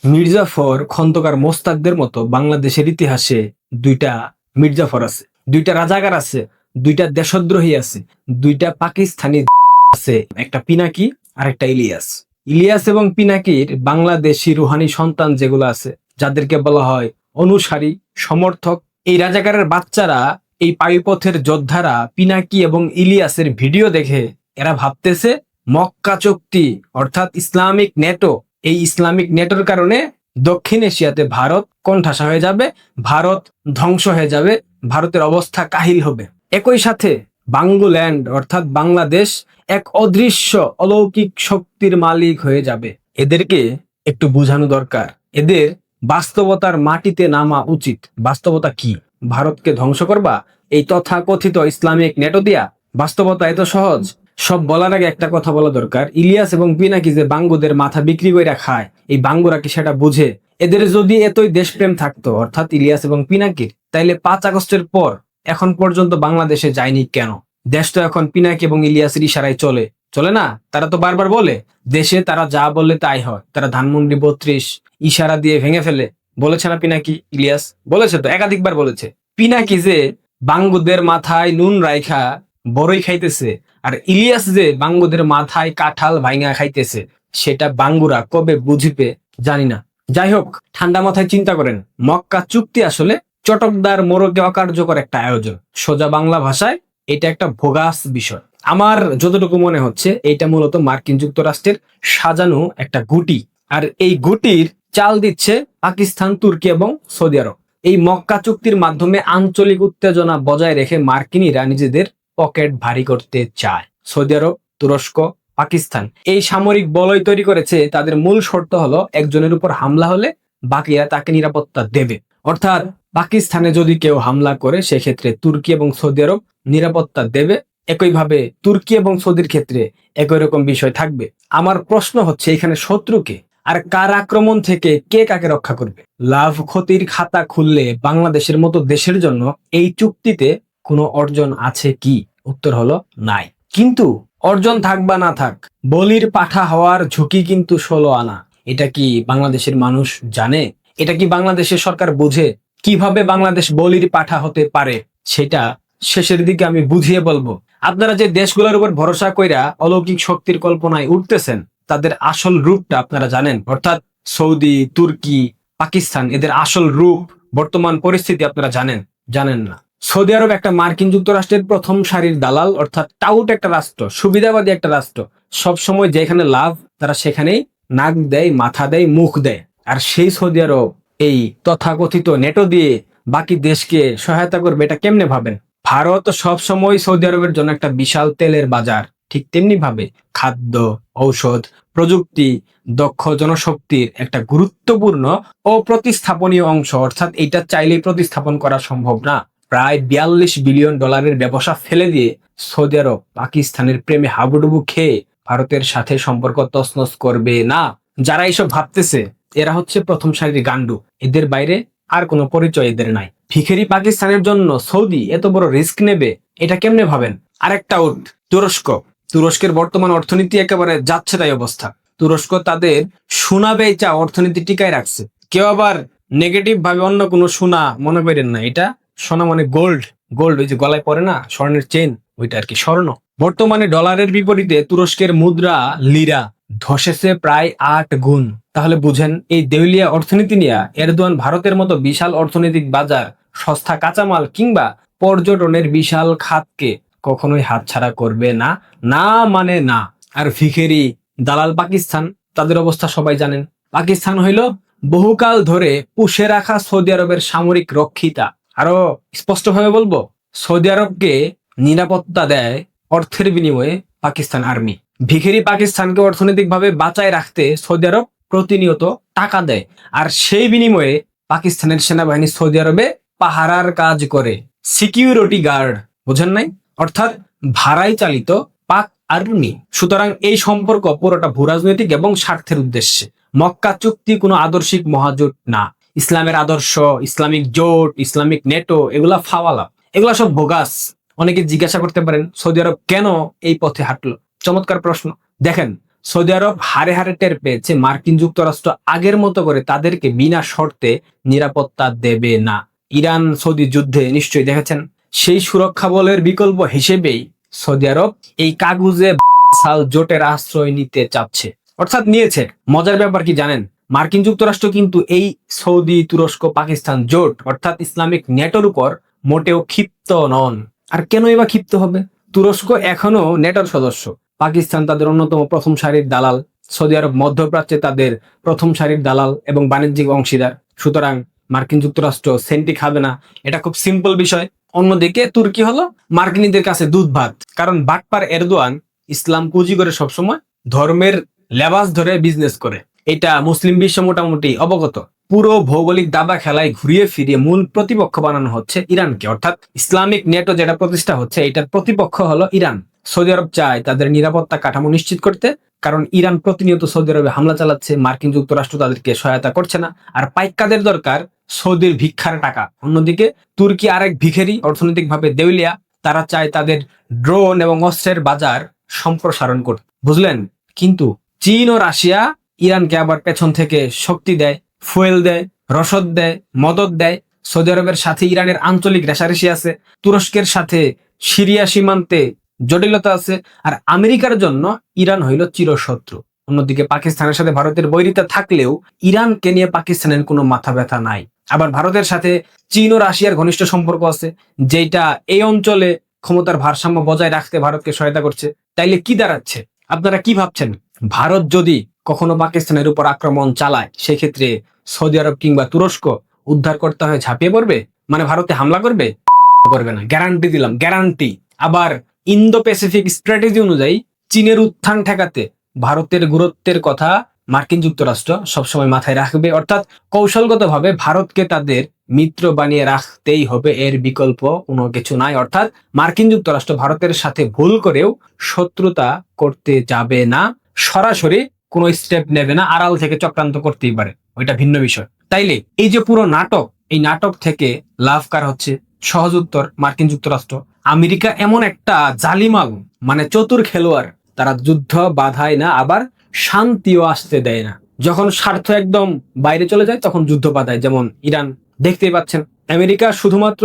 মির্জাফর, খন্দকার মোস্তাকদের মতো বাংলাদেশের ইতিহাসে দুইটা মির্জাফর আছে, দুইটা রাজাকার আছে, দুইটা দেশদ্রোহী আছে, দুইটা পাকিস্তানি আছে, একটা পিনাকি আর একটা ইলিয়াস। ইলিয়াস এবং পিনাকির বাংলাদেশি রুহানি সন্তান যেগুলো আছে, যাদেরকে বলা হয় অনুসারী, সমর্থক, এই রাজাকারের বাচ্চারা, এই পায়ুপথের যোদ্ধারা পিনাকি এবং ইলিয়াসের ভিডিও দেখে এরা ভাবতেছে মক্কা চুক্তি অর্থাৎ ইসলামিক নেটো, এই ইসলামিক নেটোর কারণে দক্ষিণ এশিয়াতে ভারত কোণঠাসা হয়ে যাবে, ভারত ধ্বংস হয়ে যাবে, ভারতের অবস্থা কাহিল হবে। একই সাথে বাংলাল্যান্ড অর্থাৎ বাংলাদেশ এক অদৃশ্য অলৌকিক শক্তির মালিক হয়ে যাবে। এদেরকে একটু বোঝানো দরকার, এদের বাস্তবতার মাটিতে নামা উচিত। বাস্তবতা কি? ভারতকে ধ্বংস করবা এই তথাকথিত ইসলামিক নেটো দিয়া? বাস্তবতা এত সহজ? সব বলার আগে একটা কথা বলা দরকার, ইলিয়াস এবং পিনাকি যে বাঙ্গুদের মাথা বিক্রি করে খায়, এই বাঙ্গুরা কি সেটা বুঝে? এদের যদি এতই দেশপ্রেম থাকতো অর্থাৎ ইলিয়াস এবং পিনাকির, তাইলে 5 আগস্টের পর এখন পর্যন্ত বাংলাদেশে যায়নি কেন? দেশ তো এখন পিনাকি এবং ইলিয়াসের ইশারায় চলে, চলে না? তারা তো বারবার বলে দেশে তারা যা বললে তাই হয়, তারা ধানমন্ডি 32 ইশারা দিয়ে ভেঙে ফেলে। বলেছে না পিনাকি, ইলিয়াস? বলেছে তো, একাধিকবার বলেছে। পিনাকি যে বাঙ্গুদের মাথায় নুন রাইখা বড়ই খাইতেছে, আর ইলিয়াস যে বাঙ্গুদের মাথায় কাঁঠাল ভাইঙা খাইতেছে, সেটা বাঙ্গুরা কবে বুঝবে জানি না। যাই হোক, ঠান্ডা মাথায় চিন্তা করেন, মক্কা চুক্তি আসলে চটকদার মোরগে অকার্যকর একটা আয়োজন। সোজা বাংলা ভাষায় এটা একটা ভোগাস বিষয়। আমার যতটুকু মনে হচ্ছে এটা মূলত মার্কিন যুক্তরাষ্ট্রের সাজানো একটা গুটি, আর এই গুটির চাল দিচ্ছে পাকিস্তান, তুর্কি এবং সৌদি আরব। এই মক্কা চুক্তির মাধ্যমে আঞ্চলিক উত্তেজনা বজায় রেখে মার্কিনীরা নিজেদের পকেট ভারী করতে চায়। সৌদি আরব, তুরস্ক, পাকিস্তান এই সামরিক বলয় তৈরি করেছে। তাদের মূল শর্ত হলো একজনের উপর হামলা হলে বাকিরা তাকে নিরাপত্তা দেবে। অর্থাৎ পাকিস্তানে যদি কেউ হামলা করে সেক্ষেত্রে তুর্কি এবং সৌদি আরব নিরাপত্তা দেবে। একইভাবে তুর্কি এবং সৌদির ক্ষেত্রে একই রকম বিষয় থাকবে। আমার প্রশ্ন হচ্ছে এখানে শত্রুকে আর কার আক্রমণ থেকে কে কাকে রক্ষা করবে? লাভ ক্ষতির খাতা খুললে বাংলাদেশের মতো দেশের জন্য এই চুক্তিতে কোনো অর্জন আছে কি? উত্তর হলো নাই। কিন্তু অর্জন থাক বা না থাক, বলির পাঠা হওয়ার ঝুঁকি কিন্তু 16 আনা। এটা কি বাংলাদেশের মানুষ জানে? এটা কি বাংলাদেশের সরকার বুঝে? কিভাবে বাংলাদেশ বলির পাঠা হতে পারে সেটা শেষের দিকে আমি বুঝিয়ে বলবো। আপনারা যে দেশগুলোর উপর ভরসা কইরা অলৌকিক শক্তির কল্পনায় উঠতেছেন, তাদের আসল রূপটা আপনারা জানেন? অর্থাৎ সৌদি, তুর্কি, পাকিস্তান, এদের আসল রূপ, বর্তমান পরিস্থিতি আপনারা জানেন? জানেন না। সৌদি আরব একটা মার্কিন যুক্তরাষ্ট্রের প্রথম সারির দালাল, অর্থাৎ টাউট একটা রাষ্ট্র, সুবিধাবাদী একটা রাষ্ট্র। সবসময় যেখানে লাভ তারা সেখানেই নাক দেয়, মাথা দেয়, মুখ দেয়। আর সেই সৌদি আরব এই তথাকথিত নেটো দিয়ে বাকি দেশকে সহায়তা করবে, এটা কেমনে ভাবেন? ভারত সবসময় সৌদি আরবের জন্য একটা বিশাল তেলের বাজার, ঠিক তেমনি ভাবে খাদ্য, ঔষধ, প্রযুক্তি, দক্ষ জনশক্তির একটা গুরুত্বপূর্ণ ও প্রতিস্থাপনীয় অংশ। অর্থাৎ এটা চাইলেই প্রতিস্থাপন করা সম্ভব না। প্রায় $42 বিলিয়ন ব্যবসা ফেলে দিয়ে সৌদি আরব পাকিস্তানের প্রেমে হাবুডুবু খেয়ে ভারতের সাথে সম্পর্ক তছনছ করবে না। যারা এইসব ভাবতেছে এরা হচ্ছে প্রথম সারির গান্ডু। এদের বাইরে আর কোনো পরিচয় এদের নাই। ভিখেরি পাকিস্তানের জন্য সৌদি এত বড় রিস্ক নেবে, এটা কেমনে ভাবেন? আরেকটা উঠ, তুরস্ক। তুরস্কের বর্তমান অর্থনীতি একেবারে যাচ্ছে তাই অবস্থা। তুরস্ক তাদের সোনা বেচা অর্থনীতি টিকায় রাখছে। কেউ আবার নেগেটিভ ভাবে অন্য কোনো সোনা মনে করেন না, এটা সোনা মানে গোল্ড। গোল্ড ওই যে গলায় পরে না, স্বর্ণের চেন, ওইটা আর কি, স্বর্ণ। বর্তমানে ডলারের বিপরীতে তুরস্কের মুদ্রা লিরা ধসেছে প্রায় 8 গুণ। তাহলে বুঝেন এই দেউলিয়া অর্থনীতি নিয়ে এরদোয়ান ভারতের মতো বিশাল অর্থনৈতিক বাজার, সস্তা কাঁচামাল কিংবা পর্যটনের বিশাল খাতকে কখনোই হাতছাড়া করবে না, না মানে না। আর ভিখেরি দালাল পাকিস্তান, তাদের অবস্থা সবাই জানেন। পাকিস্তান হইল বহুকাল ধরে পুষে রাখা সৌদি আরবের সামরিক রক্ষিতা। আরো স্পষ্টভাবে বলবো, সৌদি আরবকে নিরাপত্তা দেয় অর্থের বিনিময়ে পাকিস্তান আর্মি। ভিখেরি পাকিস্তানকে অর্থনৈতিকভাবে বাঁচায় রাখতে সৌদি আরব প্রতিনিয়ত টাকা দেয়, আর সেই বিনিময়ে পাকিস্তানের সেনাবাহিনী সৌদি আরবে পাহারার কাজ করে, সিকিউরিটি গার্ড। বুঝেন নাই? অর্থাৎ ভাড়াই চালিত পাক আর্মি। সুতরাং এই সম্পর্ক পুরোটা ভূরাজনৈতিক এবং স্বার্থের উদ্দেশ্যে। মক্কা চুক্তি কোনো আদর্শিক মহাজোট না। ইসলামের আদর্শ, ইসলামিক জোট, ইসলামিক নেটো, এগুলা ফাওয়ালা, এগুলা সব বোগাস। অনেকে জিজ্ঞাসা করতে পারেন সৌদি আরব কেন এই পথে হাঁটলো? চমৎকার প্রশ্ন। দেখেন, সৌদি আরব হারে হারে টের পেয়েছে মার্কিন যুক্তরাষ্ট্র আগের মতো করে তাদেরকে বিনা শর্তে নিরাপত্তা দেবে না। ইরান সৌদি যুদ্ধে নিশ্চয়ই দেখেছেন, সেই সুরক্ষা বলের বিকল্প হিসেবেই সৌদি আরব এই কাগুজে সাল জোটের আশ্রয় নিতে চাচ্ছে, অর্থাৎ নিয়েছে। মজার ব্যাপার কি জানেন, মার্কিন যুক্তরাষ্ট্র কিন্তু এই সৌদি, তুরস্ক, পাকিস্তান জোট অর্থাৎ ইসলামিক নেটোর উপর মোটেও ক্ষিপ্ত নন। আর কেনই বা ক্ষিপ্ত হবে? তুরস্ক এখনো নেটোর সদস্য, পাকিস্তান তাদের অন্যতম প্রথম সারির দালাল, সৌদি আরব মধ্যপ্রাচ্যে তাদের প্রথম সারির দালাল এবং বাণিজ্যিক অংশীদার। সুতরাং মার্কিন যুক্তরাষ্ট্র সেন্টি খাবে না, এটা খুব সিম্পল বিষয়। অন্যদিকে তুর্কি হলো মার্কিনীদের কাছে দুধ ভাত, কারণ বাটপার এরদোয়ান ইসলাম পুঁজি করে সবসময় ধর্মের লেবাস ধরে বিজনেস করে, এটা মুসলিম বিশ্ব মোটামুটি অবগত। পুরো ভৌগোলিক দাবা খেলায় ঘুরিয়ে ফিরিয়ে মূল প্রতিপক্ষ বানানো হচ্ছে ইরানকে, অর্থাৎ ইসলামিক নেটো যেটা প্রতিষ্ঠা হচ্ছে এটার প্রতিপক্ষ হলো ইরান। সৌদি আরব চায় তাদের নিরাপত্তা কাঠামো নিশ্চিত করতে, কারণ ইরান প্রতিনিয়ত সৌদি আরবে হামলা চালাচ্ছে, মার্কিন যুক্তরাষ্ট্র তাদেরকে সহায়তা করছে না। আর পাইক্কাদের দরকার সৌদির ভিক্ষার টাকা। অন্যদিকে তুর্কি আরেক ভিখারি, অর্থনৈতিকভাবে দেউলিয়া, তারা চায় তাদের ড্রোন এবং অস্ত্রের বাজার সম্প্রসারণ করতে, বুঝলেন? কিন্তু চীন ও রাশিয়া ইরানকে আবার পেছন থেকে শক্তি দেয়, ফুয়েল দেয়, রসদ দেয়, মদত দেয়। সৌদি আরবের সাথে ইরানের আঞ্চলিক রেষারেষি আছে, তুরস্কের সাথে সিরিয়া সীমান্তে জটিলতা আছে। আর আমেরিকার জন্য ইরান হইল চিরশত্রু। অন্যদিকে পাকিস্তানের সাথে ভারতের বৈরিতা থাকলেও ইরানকে নিয়ে পাকিস্তানের কোনো মাথা ব্যথা নাই। আবার ভারতের সাথে চীন ও রাশিয়ার ঘনিষ্ঠ সম্পর্ক আছে, যেটা এই অঞ্চলে ক্ষমতার ভারসাম্য বজায় রাখতে ভারতকে সহায়তা করছে। তাইলে কি দাঁড়াচ্ছে? আপনারা কি ভাবছেন? ভারত যদি কখনো পাকিস্তানের উপর আক্রমণ চালায়, সেক্ষেত্রে সৌদি আরব কিংবা তুরস্ক উদ্ধার করতে হয়ে ঝাঁপিয়ে পড়বে, মানে ভারতে হামলা করবে? করবে না, গ্যারান্টি দিলাম, গ্যারান্টি। আবার ইন্দো প্যাসিফিক স্ট্র্যাটেজি অনুযায়ী চীনের উত্থান ঠেকাতে ভারতের গুরুত্বের কথা মার্কিন যুক্তরাষ্ট্র সবসময় মাথায় রাখবে, অর্থাৎ কৌশলগতভাবে ভারতকে তাদের মিত্র বানিয়ে রাখতেই হবে, এর বিকল্প কোনো কিছু নাই। অর্থাৎ মার্কিন যুক্তরাষ্ট্র ভারতের সাথে ভুল করেও শত্রুতা করতে যাবে না, সরাসরি কোনো স্টেপ নেবে না, আড়াল থেকে চক্রান্ত করতেই পারে, ওইটা ভিন্ন বিষয়। তাইলে এই যে পুরো নাটক, এই নাটক থেকে লাভ কার হচ্ছে? সহজ উত্তর, মার্কিন যুক্তরাষ্ট্র। আমেরিকা এমন একটা জালিমাল, মানে চতুর খেলোয়াড়, তারা যুদ্ধ বাধায় না, আবার শান্তিও আসতে দেয় না। যখন স্বার্থ একদম বাইরে চলে যায় তখন যুদ্ধ বাধায়, যেমন ইরান। দেখতেই পাচ্ছেন আমেরিকা শুধুমাত্র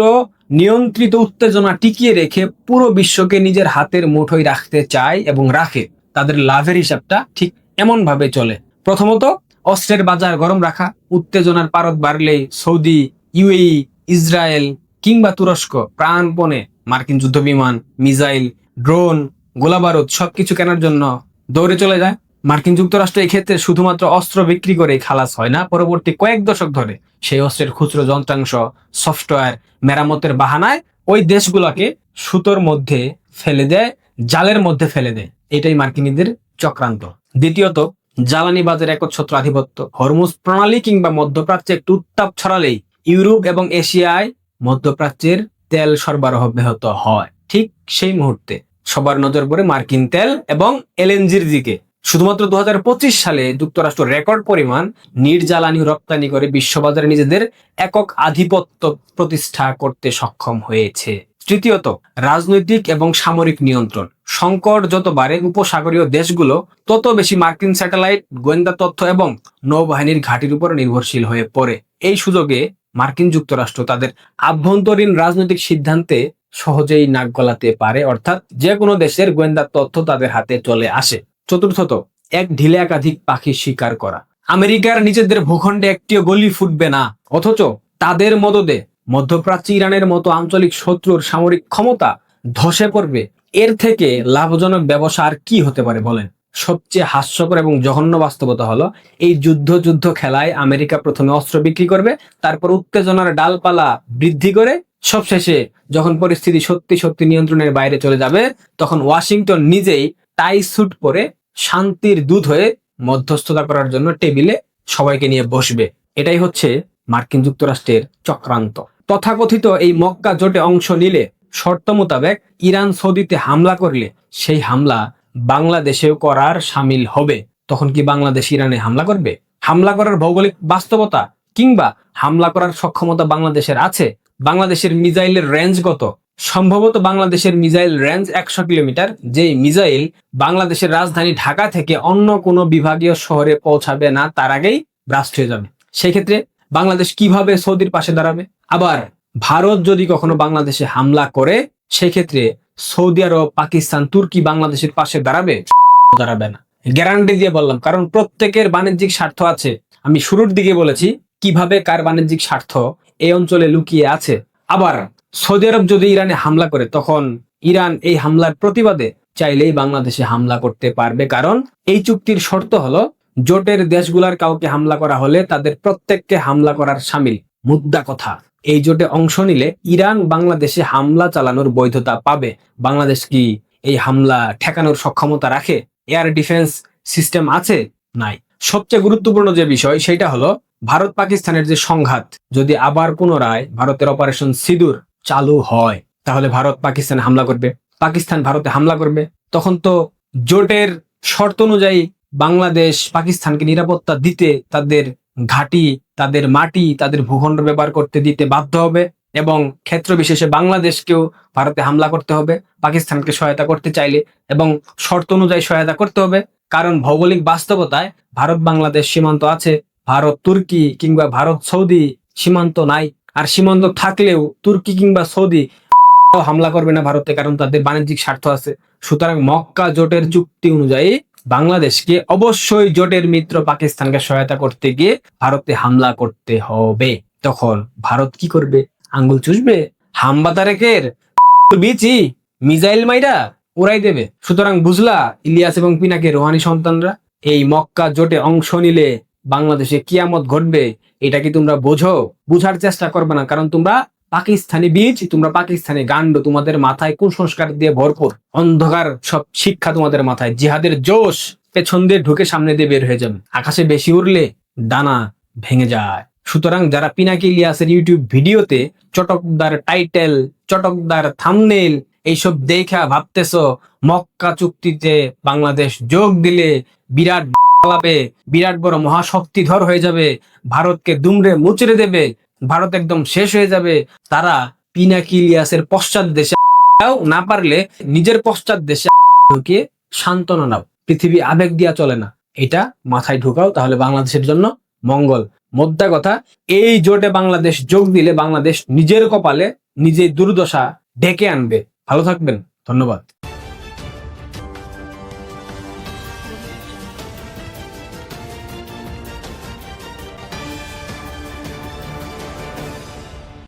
নিয়ন্ত্রিত উত্তেজনা টিকিয়ে রেখে পুরো বিশ্বকে নিজের হাতের মুঠোয় রাখতে চায় এবং রাখে। তাদের লাভের হিসাবটা ঠিক এমন ভাবে চলে। প্রথমত অস্ত্রের বাজার গরম রাখা, উত্তেজনার পারদ বাড়লেই সৌদি, ইউএই, ইসরায়েল কিংবা তুরস্ক প্রাণপণে মার্কিন যুদ্ধ বিমান, মিসাইল, ড্রোন, গোলাবারুদ সবকিছু কেনার জন্য দৌড়ে চলে যায়। মার্কিন যুক্তরাষ্ট্র এই ক্ষেত্রে শুধুমাত্র অস্ত্র বিক্রি করে খালাস হয় না, পরবর্তী কয়েক দশক ধরে সেই অস্ত্রের খুচরো যন্ত্রাংশ, সফটওয়্যার, মেরামতের বাহানায় ওই দেশগুলোকে সুতোর মধ্যে ফেলে দেয়, জালের মধ্যে ফেলে দেয়। এটাই মার্কিনীদের চক্রান্ত। দ্বিতীয়ত জ্বালানি বাজারে একচ্ছত্র আধিপত্য। হরমুজ প্রণালী কিংবা মধ্যপ্রাচ্যে একটু উত্তাপ ছড়ালেই ইউরোপ এবং এশিয়ায় মধ্যপ্রাচ্যের তেল সরবরাহ ব্যাহত হয়। ঠিক সেই মুহূর্তে সবার নজর পড়ে মার্কিন তেল এবং এলএনজির দিকে। শুধুমাত্র 2025 সালে যুক্তরাষ্ট্র রেকর্ড পরিমাণ নির্জ্বালানি রপ্তানি করে বিশ্ববাজারে নিজেদের একক আধিপত্য প্রতিষ্ঠা করতে সক্ষম হয়েছে। তৃতীয়ত রাজনৈতিক এবং সামরিক নিয়ন্ত্রণ। সংকট যত বাড়ে, উপসাগরীয় দেশগুলো তত বেশি মার্কিন স্যাটেলাইট, গোয়েন্দা তথ্য এবং নৌবাহিনীর ঘাঁটির উপর নির্ভরশীল হয়ে পড়ে। এই সুযোগে মার্কিন যুক্তরাষ্ট্র তাদের আভ্যন্তরীণ রাজনৈতিক সিদ্ধান্তে সহজেই নাক গলাতে পারে, অর্থাৎ যে কোনো দেশের গোয়েন্দা তথ্য তাদের হাতে চলে আসে। চতুর্থত এক ঢিলে একাধিক পাখি শিকার করা। আমেরিকার নিজেদের ভূখণ্ডে একটিও গলি ফুটবে না, অথচ তাদের মদদে মধ্যপ্রাচ্যে ইরানের মতো আঞ্চলিক শত্রুর সামরিক ক্ষমতা ধসে পড়বে। এর থেকে লাভজনক ব্যবসা আর কি হতে পারে বলেন? সবচেয়ে হাস্যকর এবং জঘন্য বাস্তবতা হলো, এই যুদ্ধ খেলায় আমেরিকা প্রথমে অস্ত্র বিক্রি করবে, তারপর উত্তেজনার ডালপালা বৃদ্ধি করে সবশেষে যখন পরিস্থিতি সত্যি সত্যি নিয়ন্ত্রণের বাইরে চলে যাবে, তখন ওয়াশিংটন নিজেই টাই স্যুট পরে শান্তির দূত হয়ে মধ্যস্থতা করার জন্য টেবিলে সবাইকে নিয়ে বসবে। এটাই হচ্ছে মার্কিন যুক্তরাষ্ট্রের চক্রান্ত। তথাকথিত এই মক্কা জোটে অংশ নিলে, শর্ত মোতাবেক ইরান সৌদিতে হামলা করলে, সেই হামলা বাংলাদেশেও করার সামিল হবে। তখন কি বাংলাদেশ ইরানে হামলা করবে? হামলা করার ভৌগোলিক বাস্তবতা কিংবা হামলা করার সক্ষমতা বাংলাদেশের আছে? বাংলাদেশের মিসাইলের রেঞ্জ কত? সম্ভবত বাংলাদেশের মিসাইল রেঞ্জ 100 কিলোমিটার, যে মিসাইল বাংলাদেশের রাজধানী ঢাকা থেকে অন্য কোনো বিভাগীয় শহরে পৌঁছাবে না তার আগেই ব্লাস্ট হয়ে যাবে। সেই ক্ষেত্রে বাংলাদেশ কিভাবে সৌদির পাশে দাঁড়াবে? আবার ভারত যদি কখনো বাংলাদেশে হামলা করে, সেক্ষেত্রে সৌদি আরব, পাকিস্তান, তুর্কি বাংলাদেশের পাশে দাঁড়াবে? দাঁড়াবে না, গ্যারান্টি দিয়ে বললাম। কারণ প্রত্যেকের বাণিজ্যিক স্বার্থ আছে। আমি শুরুর দিকে বলেছি কিভাবে কার বাণিজ্যিক স্বার্থ এই অঞ্চলে লুকিয়ে আছে। আবার সৌদি আরব যদি ইরানে হামলা করে, তখন ইরান এই হামলার প্রতিবাদে চাইলেই বাংলাদেশে হামলা করতে পারবে। কারণ এই চুক্তির শর্ত হলো, জোটের দেশগুলার কাউকে হামলা করা হলে তাদের প্রত্যেককে হামলা করার শামিল। মুদ্রা কথা, এই জোটে অংশ নিলে ইরান বাংলাদেশে হামলা চালানোর বৈধতা পাবে। বাংলাদেশ কি এই হামলা ঠেকানোর সক্ষমতা রাখে? এয়ার ডিফেন্স সিস্টেম আছে? নাই। সবচেয়ে গুরুত্বপূর্ণ যে বিষয় সেটা হলো, ভারত পাকিস্তানের যে সংঘাত যদি আবার পুনরায় ভারতের অপারেশন সিঁদুর চালু হয়, তাহলে ভারত পাকিস্তানে হামলা করবে, পাকিস্তান ভারতে হামলা করবে। তখন তো জোটের শর্ত অনুযায়ী বাংলাদেশ পাকিস্তানকে নিরাপত্তা দিতে, তাদের ঘাঁটি, তাদের মাটি, তাদের ভূখণ্ড ব্যবহার করতে দিতে বাধ্য হবে, এবং ক্ষেত্র বিশেষে বাংলাদেশকেও ভারতে হামলা করতে হবে পাকিস্তানকে সহায়তা করতে চাইলে, এবং শর্ত অনুযায়ী সহায়তা করতে হবে। কারণ ভৌগোলিক বাস্তবতায় ভারত বাংলাদেশ সীমান্ত আছে, ভারত তুর্কি কিংবা ভারত সৌদি সীমান্ত নাই। আর সীমান্ত থাকলেও তুর্কি কিংবা সৌদি হামলা করবে না ভারতে, কারণ তাদের বাণিজ্যিক স্বার্থ আছে। সুতরাং মক্কা জোটের চুক্তি অনুযায়ী বাংলাদেশকে অবশ্যই জোটের মিত্র পাকিস্তানকে সহায়তা করতে গিয়ে ভারতে হামলা করতে হবে। তখন ভারত কি করবে? আঙ্গুল চুষবে? হামবা তারেকের বিচি মিসাইল মাইরা উড়াই দেবে। সুতরাং বুঝলা ইলিয়াস এবং পিনাকে রোহানি সন্তানরা, এই মক্কা জোটে অংশ নিলে বাংলাদেশে কিয়ামত ঘটবে, এটা কি তোমরা বোঝো? বুঝার চেষ্টা করবে না, কারণ তোমরা পাকিস্তানি বীজ, তোমরা পাকিস্তানি গান্ড। তোমাদের মাথায় কুসংস্কার দিয়ে ভরপুর, অন্ধকার সব শিক্ষা তোমাদের মাথায়। জিহাদের জোশ পেছন দিয়ে ঢুকে সামনে দিয়ে বের হয়ে যাবে। আকাশে বেশি উড়লে ডানা ভেঙে যায়। সুতরাং যারা পিনাকি ইলিয়াসের ইউটিউব ভিডিওতে চটকদার টাইটেল, চটকদার থাম্বনেইল এইসব দেখা ভাবতেছো মক্কা চুক্তিতে বাংলাদেশ যোগ দিলে বিরাট পালাবে, বিরাট বড় মহাশক্তিধর হয়ে যাবে, ভারতকে দুমড়ে মুচড়ে দেবে, ভারত একদম শেষ হয়ে যাবে, তারা পিনাকি ইলিয়াসের পশ্চাৎ দেশে না পারলে নিজের পশ্চাৎ দেশে ঢুকিয়ে সান্ত্বনা নাও। পৃথিবী আবেগ দিয়া চলে না, এটা মাথায় ঢুকাও, তাহলে বাংলাদেশের জন্য মঙ্গল। মোদ্দা কথা, এই জোটে বাংলাদেশ যোগ দিলে বাংলাদেশ নিজের কপালে নিজের দুর্দশা ডেকে আনবে। ভালো থাকবেন, ধন্যবাদ।